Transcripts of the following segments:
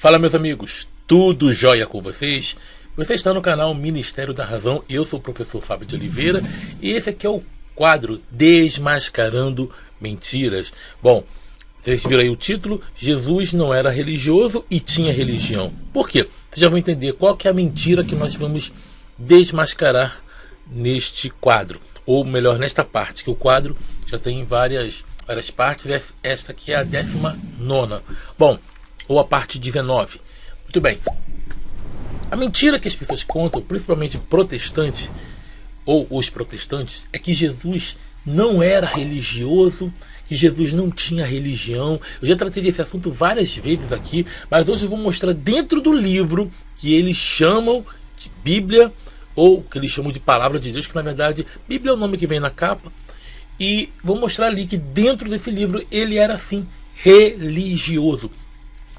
Fala, meus amigos, tudo jóia com vocês? Você está no canal Ministério da Razão. Eu sou o professor Fábio de Oliveira e esse aqui é o quadro Desmascarando Mentiras. Bom, vocês viram aí o título: Jesus não era religioso e tinha religião. Por quê? Vocês já vão entender qual que é a mentira que nós vamos desmascarar neste quadro, ou melhor, nesta parte, que o quadro já tem várias partes. Esta aqui é a 19ª. Bom, ou a parte 19. Muito bem. A mentira que as pessoas contam, principalmente protestantes, ou os protestantes, é que Jesus não era religioso, que Jesus não tinha religião. Eu já tratei desse assunto várias vezes aqui, mas hoje eu vou mostrar dentro do livro que eles chamam de Bíblia, ou que eles chamam de Palavra de Deus, que na verdade Bíblia é o nome que vem na capa, e vou mostrar ali que dentro desse livro ele era assim, religioso.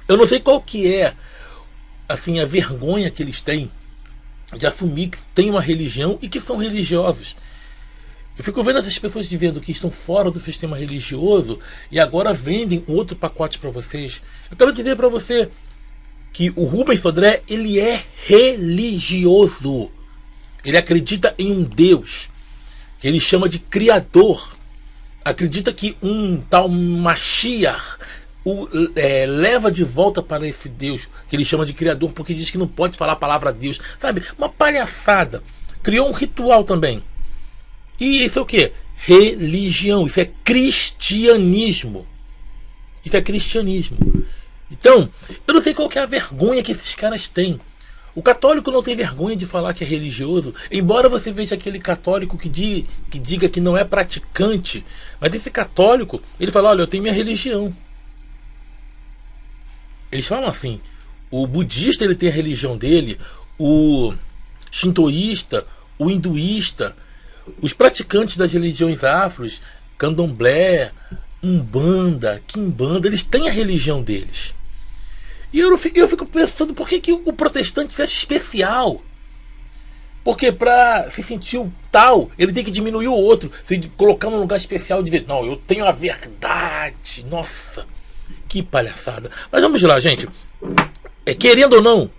Eu não sei qual que é assim a vergonha que eles têm de assumir que tem uma religião e que são religiosos. Eu fico vendo essas pessoas dizendo que estão fora do sistema religioso e agora vendem outro pacote para vocês. Eu quero dizer para você que o Rubens Sodré, ele é religioso. Ele acredita em um Deus que ele chama de Criador. Acredita que um tal Mashiach leva de volta para esse Deus que ele chama de Criador, porque diz que não pode falar a palavra Deus, sabe? Uma palhaçada. Criou um ritual também. E isso é o que? Religião. Isso é cristianismo. Isso é cristianismo. Então, eu não sei qual que é a vergonha que esses caras têm. O católico não tem vergonha de falar que é religioso, embora você veja aquele católico que diga que não é praticante, mas esse católico, ele fala: olha, eu tenho minha religião. Eles falam assim. O budista, ele tem a religião dele, o shintoísta, o hinduísta, os praticantes das religiões afros, candomblé, umbanda, quimbanda, eles têm a religião deles. E eu fico pensando, por que o protestante se acha especial? Porque para se sentir o tal, ele tem que diminuir o outro, se colocar num lugar especial de dizer: não, eu tenho a verdade. Nossa, que palhaçada. Mas vamos lá, gente. Querendo ou não,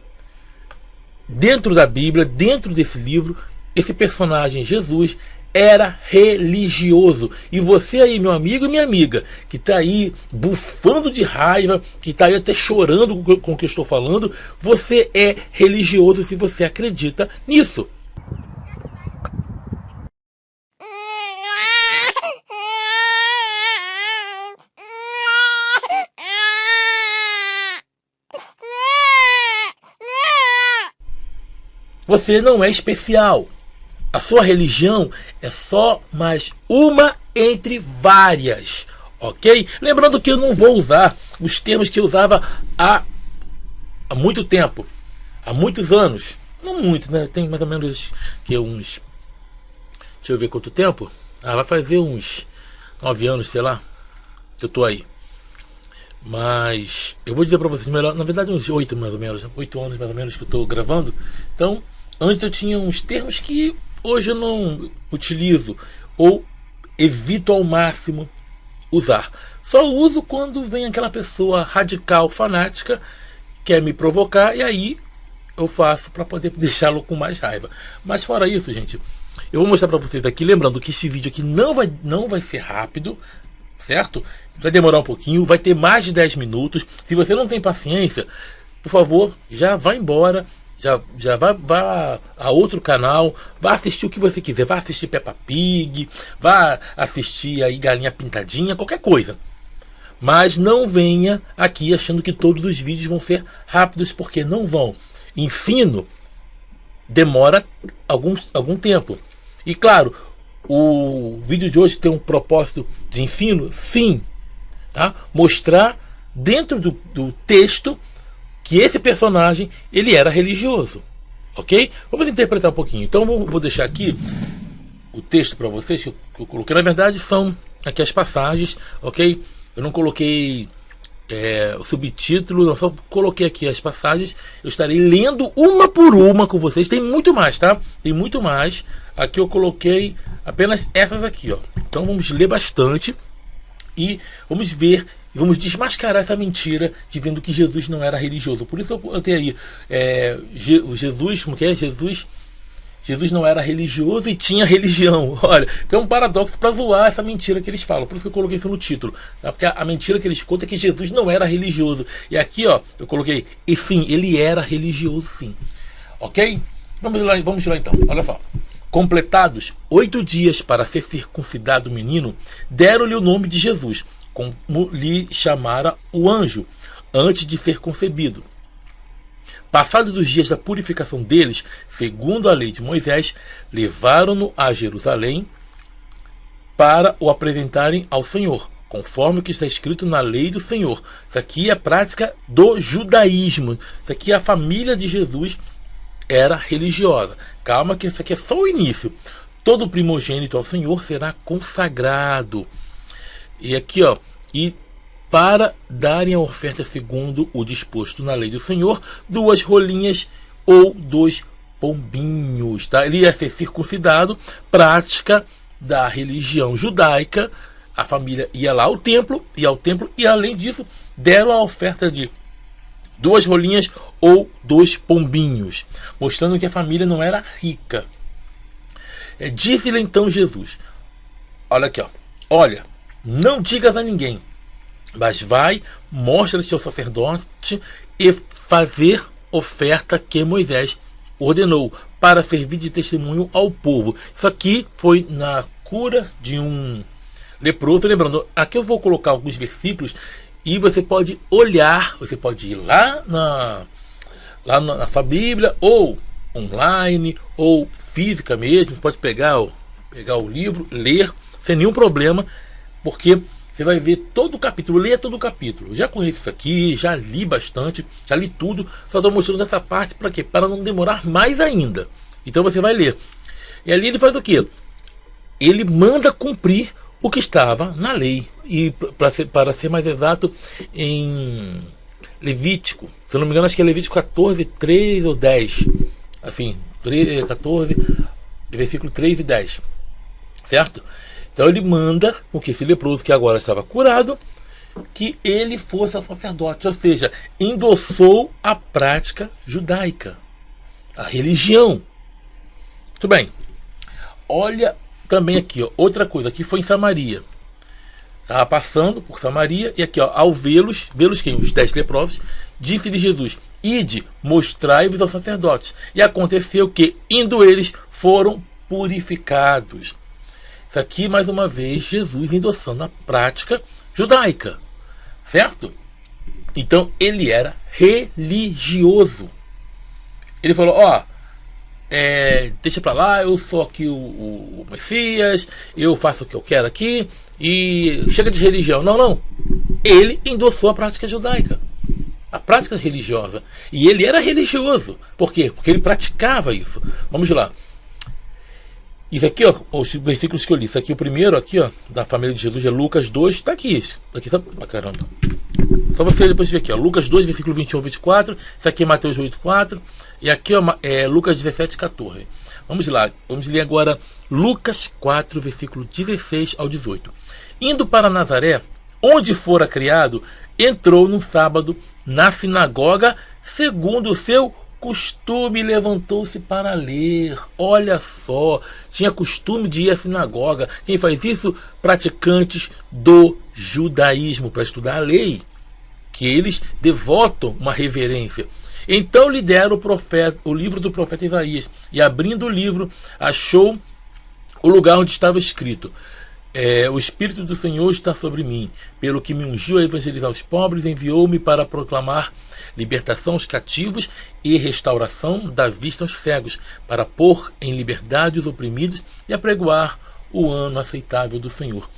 dentro da Bíblia, dentro desse livro, esse personagem Jesus era religioso. E você aí, meu amigo e minha amiga, que está aí bufando de raiva, que está aí até chorando com o que eu estou falando, você é religioso se você acredita nisso. Você não é especial. A sua religião é só mais uma entre várias, ok? Lembrando que eu não vou usar os termos que eu usava há muito tempo, há muitos anos. Não muito, né? Tem mais ou menos que uns... Deixa eu ver quanto tempo. Vai fazer uns 9 anos, sei lá, que eu tô aí. Mas eu vou dizer para vocês melhor, na verdade uns 8 mais ou menos, 8 anos mais ou menos que eu tô gravando. Então, antes eu tinha uns termos que hoje eu não utilizo ou evito ao máximo usar. Só uso quando vem aquela pessoa radical, fanática, quer me provocar, e aí eu faço para poder deixá-lo com mais raiva. Mas fora isso, gente, eu vou mostrar para vocês aqui, lembrando que esse vídeo aqui não vai ser rápido, certo? Vai demorar um pouquinho, vai ter mais de 10 minutos. Se você não tem paciência, por favor, já vá embora. Já vá a outro canal, vá assistir o que você quiser, vá assistir Peppa Pig, vá assistir aí Galinha Pintadinha, qualquer coisa. Mas não venha aqui achando que todos os vídeos vão ser rápidos, porque não vão. Ensino demora algum tempo. E claro, o vídeo de hoje tem um propósito de ensino, sim, tá? Mostrar dentro do texto que esse personagem, ele era religioso, ok? Vamos interpretar um pouquinho. Então vou deixar aqui o texto para vocês que eu coloquei. Na verdade são aqui as passagens, ok? Eu não coloquei o subtítulo, eu só coloquei aqui as passagens. Eu estarei lendo uma por uma com vocês. Tem muito mais, tá? Tem muito mais. Aqui eu coloquei apenas essas aqui, ó. Então vamos ler bastante e vamos ver e vamos desmascarar essa mentira dizendo que Jesus não era religioso. Por isso que eu tenho aí Jesus, como que é? Jesus não era religioso e tinha religião. Olha, é um paradoxo para zoar essa mentira que eles falam. Por isso que eu coloquei isso no título. Tá? Porque a mentira que eles contam é que Jesus não era religioso. E aqui, ó, eu coloquei, e sim, ele era religioso, sim. Ok? Vamos lá então. Olha só. Completados 8 dias para ser circuncidado o menino, deram-lhe o nome de Jesus, como lhe chamara o anjo, antes de ser concebido. Passados os dias da purificação deles, segundo a lei de Moisés, levaram-no a Jerusalém para o apresentarem ao Senhor, conforme o que está escrito na lei do Senhor. Isso aqui é a prática do judaísmo. Isso aqui, a família de Jesus era religiosa. Calma que isso aqui é só o início. Todo primogênito ao Senhor será consagrado. E aqui, ó, e para darem a oferta segundo o disposto na lei do Senhor, 2 rolinhas ou 2 pombinhos, tá? Ele ia ser circuncidado, prática da religião judaica. A família ia lá ao templo, e além disso, deram a oferta de 2 rolinhas ou 2 pombinhos, mostrando que a família não era rica. Disse-lhe então Jesus: olha aqui, ó, olha, não digas a ninguém, mas vai, mostra-te ao sacerdote e fazer oferta que Moisés ordenou, para servir de testemunho ao povo. Isso aqui foi na cura de um leproso. Lembrando, aqui eu vou colocar alguns versículos e você pode olhar, você pode ir lá na sua Bíblia, ou online, ou física mesmo. Pode pegar o livro, ler, sem nenhum problema, porque você vai ver todo o capítulo, leia todo o capítulo. Eu já conheço isso aqui, já li bastante, já li tudo. Só estou mostrando essa parte para quê? Para não demorar mais ainda. Então você vai ler. E ali ele faz o quê? Ele manda cumprir o que estava na lei. E para ser mais exato, em Levítico, se eu não me engano, acho que é Levítico 14, 3 ou 10. Assim, 14, versículo 3 e 10. Certo? Então ele manda com que esse leproso, que agora estava curado, que ele fosse sacerdote, ou seja, endossou a prática judaica, a religião. Muito bem. Olha também aqui, ó, outra coisa, aqui foi em Samaria. Estava passando por Samaria, e aqui, ó, ao vê-los quem? Os 10 leprosos, disse-lhe Jesus: ide, mostrai-vos aos sacerdotes. E aconteceu que, indo eles, foram purificados. Isso aqui, mais uma vez, Jesus endossando a prática judaica. Certo? Então, ele era religioso. Ele falou, ó, deixa pra lá, eu sou aqui o Messias, eu faço o que eu quero aqui, e chega de religião. Não. Ele endossou a prática judaica, a prática religiosa. E ele era religioso. Por quê? Porque ele praticava isso. Vamos lá. Isso aqui, ó, os versículos que eu li. Isso aqui, o primeiro aqui, ó, da família de Jesus, é Lucas 2, está aqui. Aqui, sabe? Ah, caramba. Só você depois ver aqui, ó, Lucas 2, versículo 21 e 24. Isso aqui é Mateus 8, 4. E aqui, ó, é Lucas 17, 14. Vamos lá. Vamos ler agora Lucas 4, versículo 16 ao 18. Indo para Nazaré, onde fora criado, entrou no sábado na sinagoga, segundo o seu costume, levantou-se para ler. Olha só, tinha costume de ir à sinagoga. Quem faz isso? Praticantes do judaísmo, para estudar a lei, que eles devotam uma reverência. Então lhe deram o livro do profeta Isaías, e abrindo o livro, achou o lugar onde estava escrito: o Espírito do Senhor está sobre mim, pelo que me ungiu a evangelizar os pobres, enviou-me para proclamar libertação aos cativos e restauração da vista aos cegos, para pôr em liberdade os oprimidos e apregoar o ano aceitável do Senhor.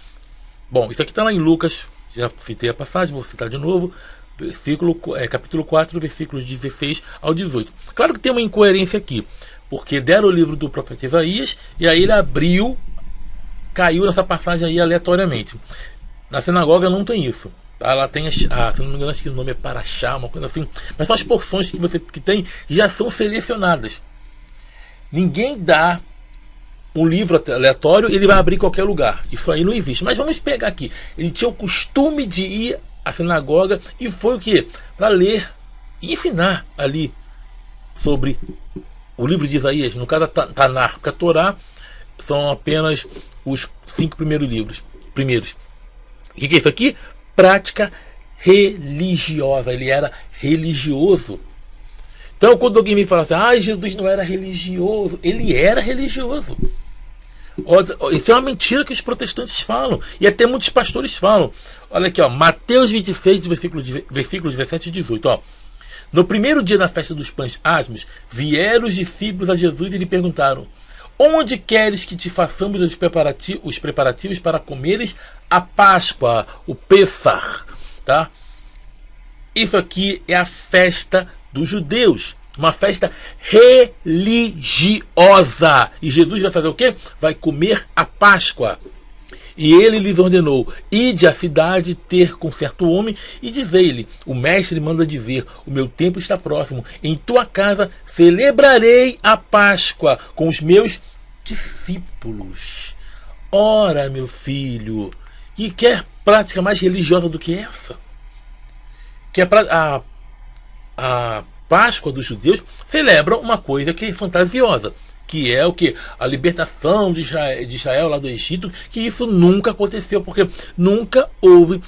Bom, isso aqui está lá em Lucas, já citei a passagem, vou citar de novo, capítulo 4, versículos 16 ao 18. Claro que tem uma incoerência aqui, porque deram o livro do profeta Isaías, e aí ele caiu nessa passagem aí aleatoriamente. Na sinagoga não tem isso. Ela tem, se não me engano, acho que o nome é Paraxá, uma coisa assim. Mas são as porções que tem já são selecionadas. Ninguém dá um livro aleatório e ele vai abrir em qualquer lugar. Isso aí não existe. Mas vamos pegar aqui. Ele tinha o costume de ir a sinagoga e foi o que? Para ler e ensinar ali sobre o livro de Isaías, no caso da Tanar, porque a Torá são apenas os 5 primeiros livros. O que é isso aqui? Prática religiosa. Ele era religioso. Então, quando alguém me fala assim, Jesus não era religioso, ele era religioso. Isso é uma mentira que os protestantes falam, e até muitos pastores falam. Olha aqui, ó, Mateus 26, versículo 17 e 18. Ó. No primeiro dia da festa dos pães asmos, vieram os discípulos a Jesus e lhe perguntaram: onde queres que te façamos os preparativos para comeres a Páscoa, o Pessach? Tá? Isso aqui é a festa dos judeus, uma festa religiosa. E Jesus vai fazer o quê? Vai comer a Páscoa. E ele lhes ordenou: ide à cidade ter com certo homem e dizei-lhe: o mestre manda dizer, o meu tempo está próximo, em tua casa celebrarei a Páscoa com os meus discípulos. Ora, meu filho, e quer prática mais religiosa do que essa? Que a Páscoa dos judeus celebra uma coisa que é fantasiosa, que é o que? A libertação de Israel lá do Egito, que isso nunca aconteceu, porque nunca houve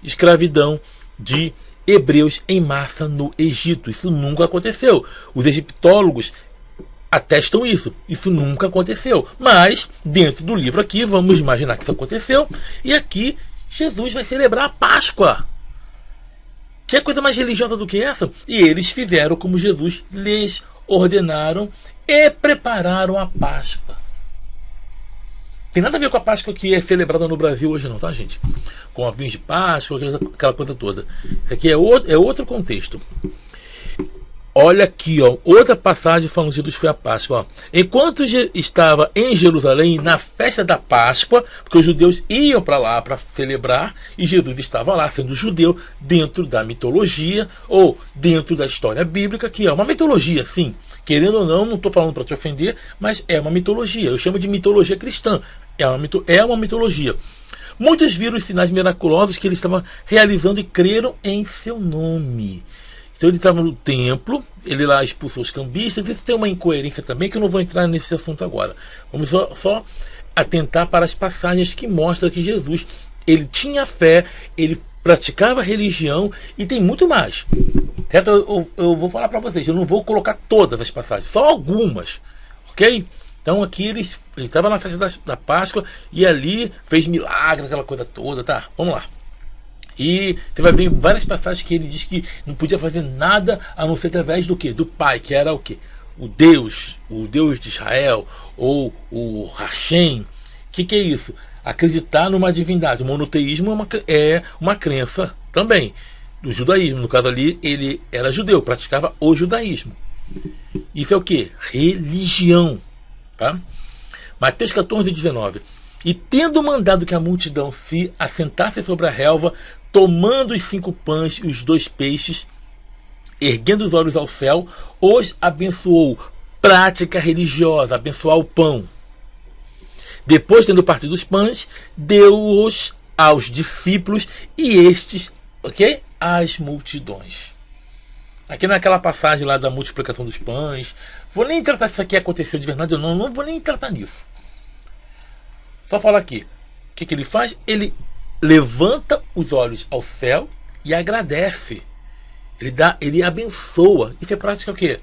escravidão de hebreus em massa no Egito. Isso nunca aconteceu. Os egiptólogos atestam isso. Isso nunca aconteceu. Mas, dentro do livro aqui, vamos imaginar que isso aconteceu, e aqui Jesus vai celebrar a Páscoa. Que coisa mais religiosa do que essa? E eles fizeram como Jesus lhes ordenaram e prepararam a Páscoa. Tem nada a ver com a Páscoa que é celebrada no Brasil hoje não, tá, gente? Com a vinhos de Páscoa, aquela coisa toda. Isso aqui é outro contexto. Olha aqui, ó, outra passagem falando que Jesus foi a Páscoa. Ó. Enquanto estava em Jerusalém, na festa da Páscoa, porque os judeus iam para lá para celebrar, e Jesus estava lá, sendo judeu, dentro da mitologia, ou dentro da história bíblica, que é uma mitologia, sim. Querendo ou não estou falando para te ofender, mas é uma mitologia. Eu chamo de mitologia cristã. É uma mitologia. Muitos viram os sinais miraculosos que ele estava realizando e creram em seu nome. Então ele estava no templo, ele lá expulsou os cambistas. Isso tem uma incoerência também, que eu não vou entrar nesse assunto agora. Vamos só atentar para as passagens que mostram que Jesus, ele tinha fé, ele praticava religião, e tem muito mais. Certo? Eu vou falar para vocês, eu não vou colocar todas as passagens, só algumas, ok? Então aqui ele estava na festa da Páscoa e ali fez milagres, aquela coisa toda, tá? Vamos lá. E você vai ver várias passagens que ele diz que não podia fazer nada a não ser através do quê? Do Pai, que era o quê? O Deus de Israel, ou o Hashem. O que é isso? Acreditar numa divindade. O monoteísmo é uma crença também do judaísmo. No caso ali, ele era judeu, praticava o judaísmo. Isso é o quê? Religião. Tá? Mateus 14, 19. E tendo mandado que a multidão se assentasse sobre a relva, tomando os 5 pães e os 2 peixes, erguendo os olhos ao céu, os abençoou. Prática religiosa, abençoar o pão. Depois, tendo partido os pães, deu-os aos discípulos e estes, ok? Às multidões. Aqui naquela passagem lá da multiplicação dos pães, vou nem tratar se isso aqui aconteceu de verdade ou não vou nem tratar nisso. Só falar aqui. O que ele faz? Ele levanta os olhos ao céu e agradece. Ele abençoa. Isso é prática o quê?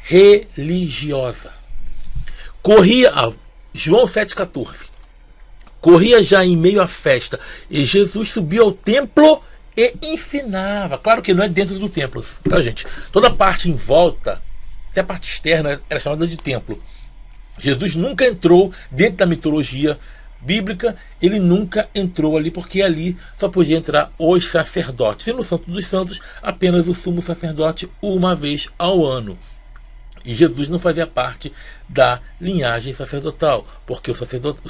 Religiosa. João 7,14. Corria já em meio à festa, e Jesus subiu ao templo e ensinava. Claro que não é dentro do templo, tá, gente? Toda a parte em volta, até a parte externa, era chamada de templo. Jesus nunca entrou dentro da mitologia bíblica, ele nunca entrou ali, porque ali só podia entrar os sacerdotes. E no Santo dos Santos, apenas o sumo sacerdote uma vez ao ano. E Jesus não fazia parte da linhagem sacerdotal, porque os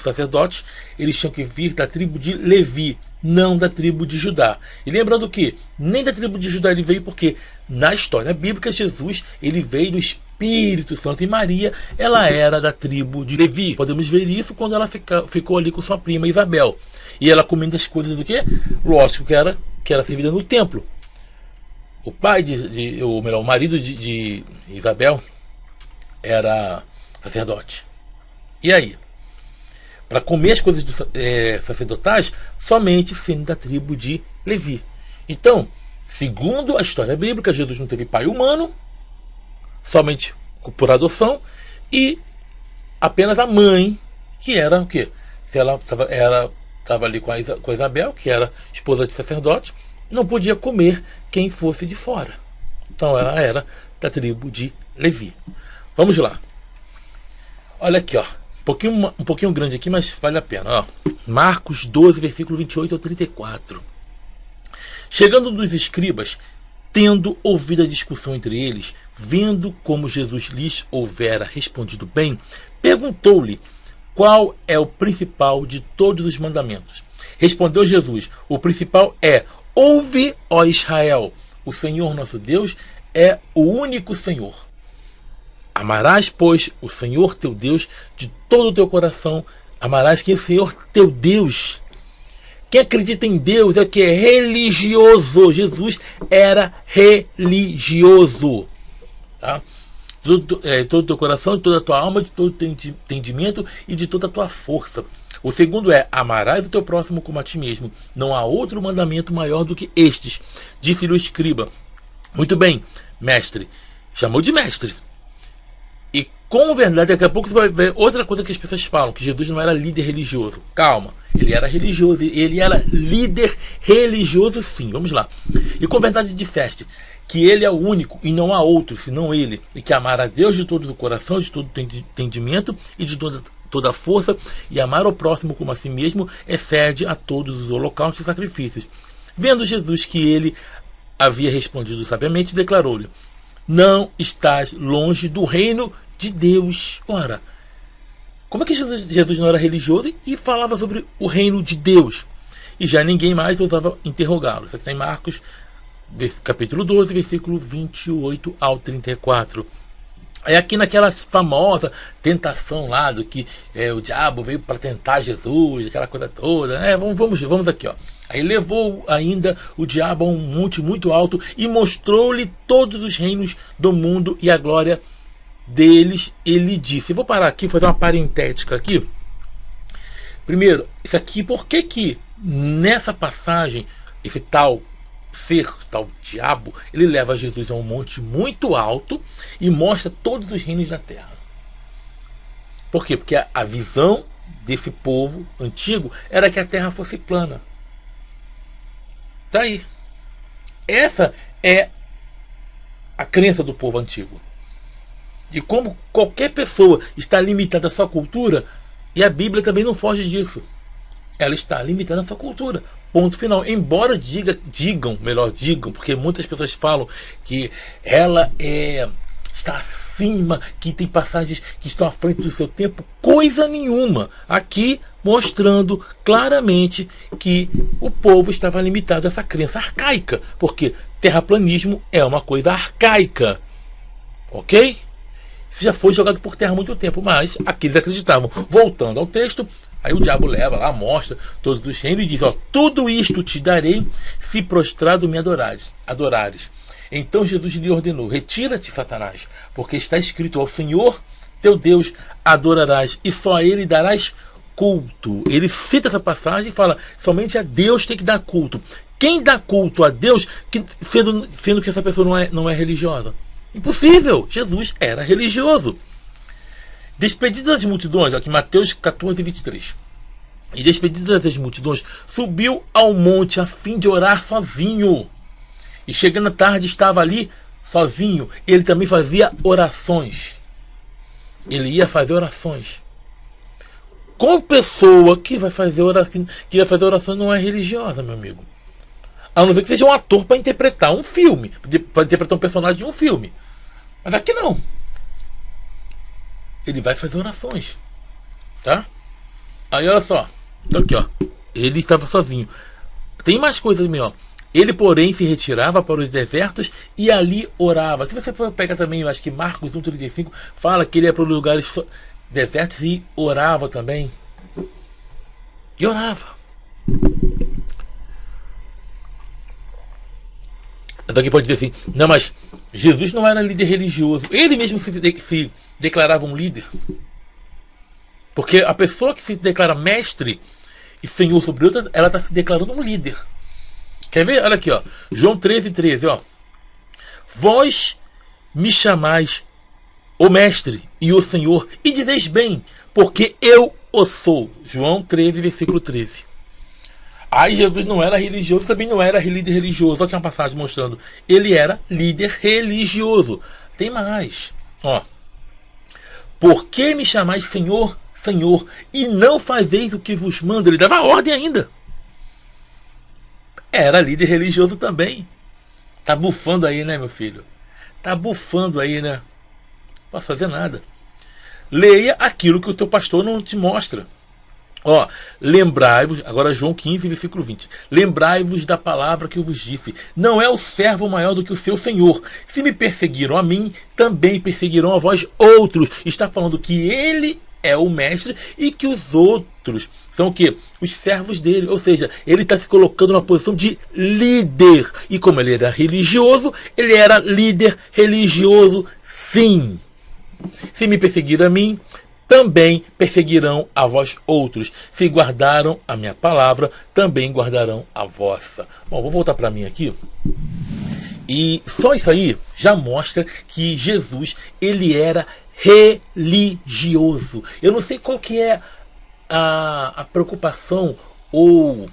sacerdotes eles tinham que vir da tribo de Levi, não da tribo de Judá. E lembrando que nem da tribo de Judá ele veio, porque na história bíblica Jesus ele veio do Espírito Santo, e Maria ela era da tribo de Levi. Podemos ver isso quando ela ficou ali com sua prima Isabel. E ela comendo as coisas do quê? Lógico que era que era servida no templo. O pai ou melhor, o marido de Isabel era sacerdote. E aí? Para comer as coisas sacerdotais, somente sendo da tribo de Levi. Então, segundo a história bíblica, Jesus não teve pai humano, somente por adoção, e apenas a mãe, que era o quê? Se ela estava ali com a Isabel, que era esposa de sacerdote, não podia comer quem fosse de fora. Então ela era da tribo de Levi. Vamos lá. Olha aqui, ó. Um pouquinho grande aqui, mas vale a pena. Ó. Marcos 12, versículo 28 ao 34. Chegando dos escribas, tendo ouvido a discussão entre eles, vendo como Jesus lhes houvera respondido bem, perguntou-lhe qual é o principal de todos os mandamentos. Respondeu Jesus: o principal é: ouve, ó Israel, o Senhor nosso Deus é o único Senhor. Amarás, pois, o Senhor teu Deus de todo o teu coração. Amarás que o Senhor teu Deus. Quem acredita em Deus é o que é religioso. Jesus era religioso. Tá? Todo o teu coração, de toda a tua alma, de todo o teu entendimento e de toda a tua força. O segundo é: amarás o teu próximo como a ti mesmo. Não há outro mandamento maior do que estes. Disse-lhe o escriba: muito bem, mestre. Chamou de mestre. E com verdade, daqui a pouco você vai ver outra coisa que as pessoas falam, que Jesus não era líder religioso. Calma, ele era religioso, ele era líder religioso sim. Vamos lá. E com verdade disseste que ele é o único e não há outro senão ele, e que amar a Deus de todo o coração, de todo o entendimento e de toda a força, e amar ao próximo como a si mesmo, excede a todos os holocaustos e sacrifícios. Vendo Jesus que ele havia respondido sabiamente, declarou-lhe: não estás longe do reino de Deus. Ora, como é que Jesus não era religioso e falava sobre o reino de Deus? E já ninguém mais ousava interrogá-lo. Isso aqui está em Marcos, capítulo 12, versículo 28 ao 34. É aqui naquela famosa tentação lá do que o diabo veio para tentar Jesus, aquela coisa toda. Vamos aqui, ó. Aí levou ainda o diabo a um monte muito alto e mostrou-lhe todos os reinos do mundo e a glória deles. Ele disse: eu vou parar aqui, fazer uma parentética aqui. Primeiro, isso aqui, por que nessa passagem esse tal diabo, ele leva Jesus a um monte muito alto e mostra todos os reinos da terra? Por quê? Porque a visão desse povo antigo era que a terra fosse plana. Tá aí. Essa é a crença do povo antigo. E como qualquer pessoa está limitada à sua cultura, e a Bíblia também não foge disso. Ela está limitada à sua cultura. Ponto final. Embora digam, porque muitas pessoas falam que ela está acima, que tem passagens que estão à frente do seu tempo. Coisa nenhuma. Aqui mostrando claramente que o povo estava limitado a essa crença arcaica, porque terraplanismo é uma coisa arcaica. Ok? Isso já foi jogado por terra há muito tempo, mas aqueles acreditavam. Voltando ao texto, aí o diabo leva lá, mostra todos os reinos e diz: ó, tudo isto te darei se prostrado me adorares. Então Jesus lhe ordenou: retira-te, Satanás, porque está escrito: ao Senhor teu Deus adorarás e só a ele darás culto. Ele cita essa passagem e fala: somente a Deus tem que dar culto. Quem dá culto a Deus, sendo que essa pessoa não é religiosa? Impossível. Jesus era religioso. Despedido das multidões, aqui Mateus 14, 23. E despedido das multidões, subiu ao monte a fim de orar sozinho. E chegando à tarde, estava ali sozinho. Ele também fazia orações. Ele ia fazer orações. Qual pessoa que vai fazer oração não é religiosa, meu amigo? A não ser que seja um ator para interpretar um filme, para interpretar um personagem de um filme. Mas aqui não. Ele vai fazer orações. Tá? Aí olha só. Então aqui, ó. Ele estava sozinho. Tem mais coisas melhor. Ele, porém, se retirava para os desertos e ali orava. Se você for pegar também, eu acho que Marcos 1,35 fala que ele ia para os lugares desertos e orava também. E orava. Então alguém pode dizer assim, não, mas Jesus não era líder religioso. Ele mesmo se declarava um líder. Porque a pessoa que se declara mestre e senhor sobre outra, ela está se declarando um líder. Quer ver? Olha aqui, ó. João 13:13, ó. Vós me chamais o mestre e o senhor, e dizeis bem, porque eu o sou. João 13:13. Aí Jesus não era religioso, também não era líder religioso. Olha aqui uma passagem mostrando. Ele era líder religioso. Tem mais. Ó. Por que me chamais Senhor, Senhor, e não fazeis o que vos mando? Ele dava ordem ainda. Era líder religioso também. Tá bufando aí, né, meu filho? Tá bufando aí, né? Não posso fazer nada. Leia aquilo que o teu pastor não te mostra. Ó, lembrai-vos, agora João 15:20. Lembrai-vos da palavra que eu vos disse. Não é o servo maior do que o seu senhor. Se me perseguiram a mim, também perseguirão a vós outros. Está falando que ele é o mestre e que os outros são o quê? Os servos dele. Ou seja, ele está se colocando numa posição de líder. E como ele era religioso, ele era líder religioso, sim. Se me perseguiram a mim, também perseguirão a vós outros. Se guardaram a minha palavra, também guardarão a vossa. Bom, vou voltar para mim aqui. E só isso aí já mostra que Jesus, ele era religioso. Eu não sei qual que é a preocupação ou,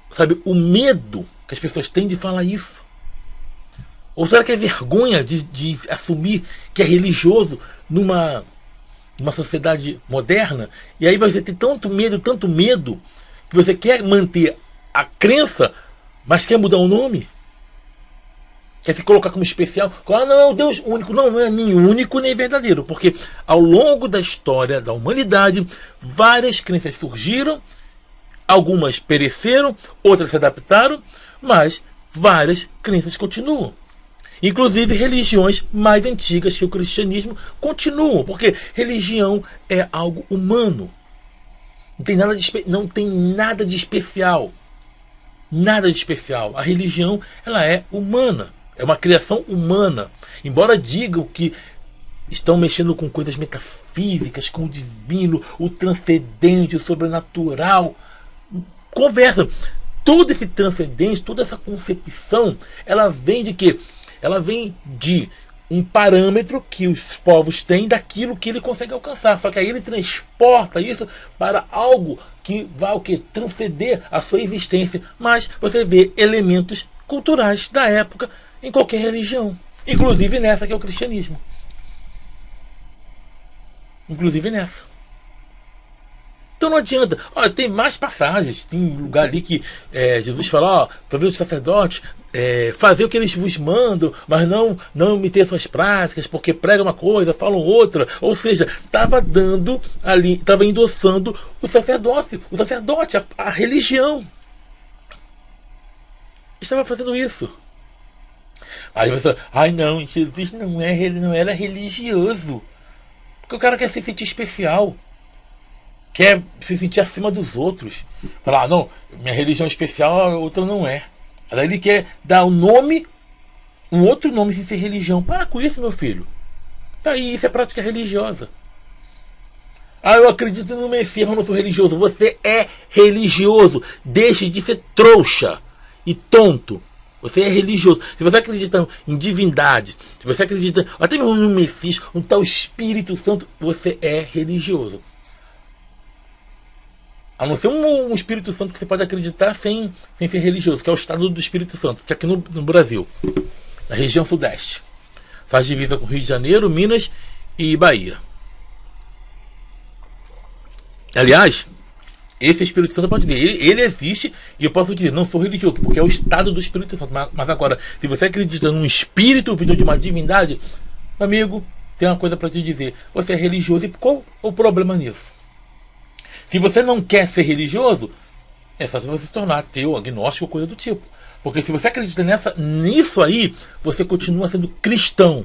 sabe, o medo que as pessoas têm de falar isso. Ou será que é vergonha de assumir que é religioso numa sociedade moderna? E aí você tem tanto medo, que você quer manter a crença, mas quer mudar o nome? Quer se colocar como especial? Ah, não é o Deus único. Não, não é nem único nem verdadeiro. Porque ao longo da história da humanidade, várias crenças surgiram, algumas pereceram, outras se adaptaram, mas várias crenças continuam. Inclusive religiões mais antigas que o cristianismo continuam, porque religião é algo humano. Não tem nada de especial. Nada de especial. A religião, ela é humana. É uma criação humana. Embora digam que estão mexendo com coisas metafísicas, com o divino, o transcendente, o sobrenatural. Conversa. Todo esse transcendente, toda essa concepção, ela vem de quê? Ela vem de um parâmetro que os povos têm daquilo que ele consegue alcançar. Só que aí ele transporta isso para algo que vai o quê? Transcender a sua existência. Mas você vê elementos culturais da época em qualquer religião. Inclusive nessa que é o cristianismo. Inclusive nessa. Então não adianta. Olha, tem mais passagens. Tem um lugar ali que Jesus fala, fazer os sacerdotes, fazer o que eles vos mandam, mas não imitar suas práticas, porque pregam uma coisa, falam outra. Ou seja, estava dando ali, estava endossando o sacerdócio, a religião. Estava fazendo isso. Aí você, não, Jesus não era religioso. Porque o cara quer se sentir especial. Quer se sentir acima dos outros. Falar, não, minha religião é especial, a outra não é. Aí ele quer dar um outro nome sem ser religião. Para com isso, meu filho. Tá aí, isso é prática religiosa. Eu acredito no Messias, mas não sou religioso. Você é religioso. Deixe de ser trouxa e tonto. Você é religioso. Se você acredita em divindade, se você acredita até mesmo no Messias, um tal Espírito Santo, você é religioso. A não ser um Espírito Santo que você pode acreditar sem ser religioso, que é o estado do Espírito Santo, que é aqui no Brasil, na região sudeste. Faz divisa com Rio de Janeiro, Minas e Bahia. Aliás, esse Espírito Santo pode dizer, ele existe e eu posso dizer, não sou religioso, porque é o estado do Espírito Santo. Mas agora, se você acredita num espírito vindo de uma divindade, amigo, tem uma coisa para te dizer. Você é religioso e qual o problema nisso? Se você não quer ser religioso, é só você se tornar ateu, agnóstico, coisa do tipo. Porque se você acredita nisso aí, você continua sendo cristão.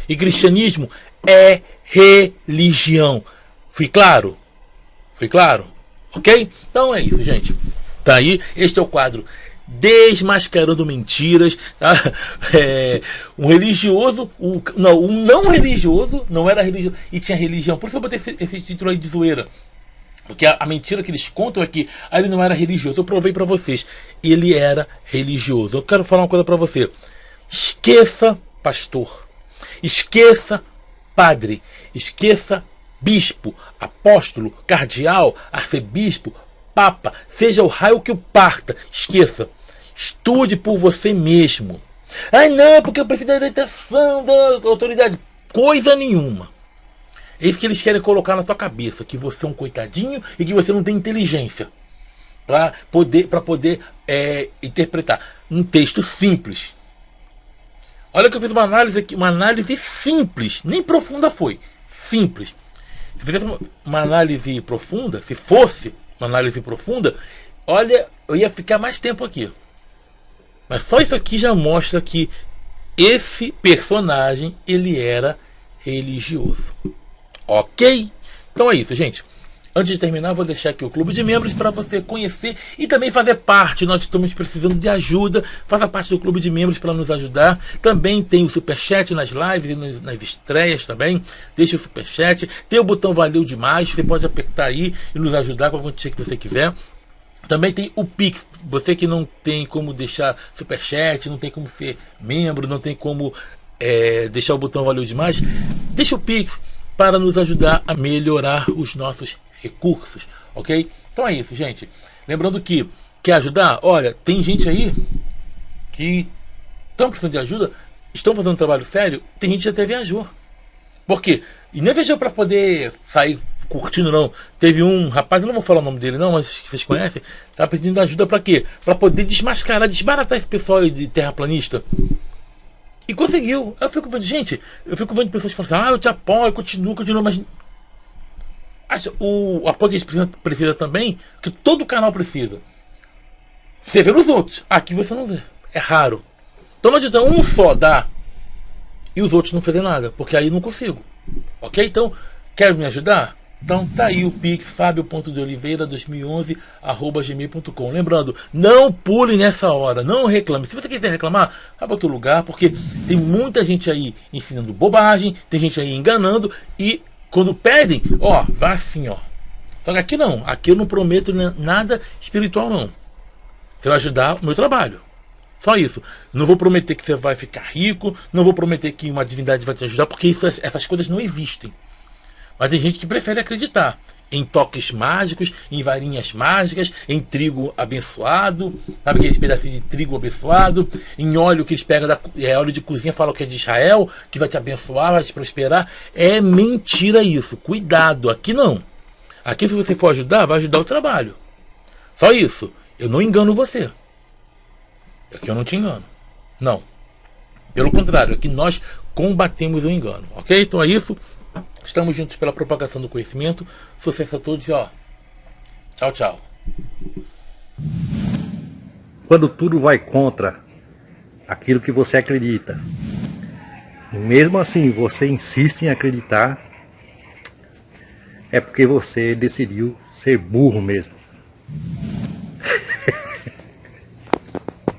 E cristianismo é religião. Fui claro? Fui claro? Ok? Então é isso, gente. Tá aí. Este é o quadro desmascarando mentiras, tá? Um religioso, um não religioso, não era religioso e tinha religião. Por isso eu botei esse título aí de zoeira. Porque a mentira que eles contam é que ele não era religioso. Eu provei pra vocês. Ele era religioso. Eu quero falar uma coisa pra você. Esqueça pastor. Esqueça padre. Esqueça bispo, apóstolo, cardeal, arcebispo, papa. Seja o raio que o parta. Esqueça. Estude por você mesmo. Ai não, porque eu preciso da orientação da autoridade. Coisa nenhuma. É isso que eles querem colocar na tua cabeça, que você é um coitadinho e que você não tem inteligência para poder interpretar um texto simples. Olha que eu fiz uma análise aqui, uma análise simples, nem profunda foi, simples. Se fizesse uma análise profunda, se fosse uma análise profunda, olha, eu ia ficar mais tempo aqui. Mas só isso aqui já mostra que esse personagem, ele era religioso. Ok? Então é isso, gente. Antes de terminar, vou deixar aqui o clube de membros para você conhecer e também fazer parte. Nós estamos precisando de ajuda. Faça parte do clube de membros para nos ajudar. Também tem o superchat nas lives e nas estreias também. Deixe o superchat. Tem o botão Valeu Demais. Você pode apertar aí e nos ajudar com a quantia que você quiser. Também tem o Pix. Você que não tem como deixar superchat, não tem como ser membro, não tem como deixar o botão Valeu Demais, deixa o Pix para nos ajudar a melhorar os nossos recursos, ok? Então é isso, gente. Lembrando que quer ajudar? Olha, tem gente aí que estão precisando de ajuda, estão fazendo um trabalho sério, tem gente que até viajou. Por quê? E nem viajou para poder sair curtindo, não. Teve um rapaz, eu não vou falar o nome dele não, mas vocês conhecem, tá pedindo ajuda para quê? Para poder desmascarar, desbaratar esse pessoal aí de terraplanista. E conseguiu. Eu fico vendo, gente, pessoas falando assim, eu te apoio, continua, mas o apoio que a gente precisa também, que todo canal precisa. Você vê nos outros, aqui você não vê. É raro. Então não adianta um só dar e os outros não fazer nada, porque aí não consigo. Ok? Então, quer me ajudar? Então tá aí o Pix, fabio.deoliveira2011@gmail.com. Lembrando, não pule nessa hora, não reclame. Se você quiser reclamar, vai para outro lugar, porque tem muita gente aí ensinando bobagem, tem gente aí enganando, e quando pedem, vai assim, Só que aqui não, aqui eu não prometo nada espiritual não. Você vai ajudar o meu trabalho. Só isso. Não vou prometer que você vai ficar rico, não vou prometer que uma divindade vai te ajudar, porque essas coisas não existem. Mas tem gente que prefere acreditar em toques mágicos, em varinhas mágicas, em trigo abençoado, sabe aqueles pedacinhos de trigo abençoado, em óleo que eles pegam óleo de cozinha, falam que é de Israel, que vai te abençoar, vai te prosperar. É mentira isso. Cuidado, aqui não. Aqui, se você for ajudar, vai ajudar o trabalho. Só isso. Eu não engano você. Aqui eu não te engano. Não. Pelo contrário, aqui nós combatemos o engano. Ok? Então é isso. Estamos juntos pela propagação do conhecimento. Sucesso a todos e tchau, tchau. Quando tudo vai contra aquilo que você acredita, e mesmo assim você insiste em acreditar, é porque você decidiu ser burro mesmo.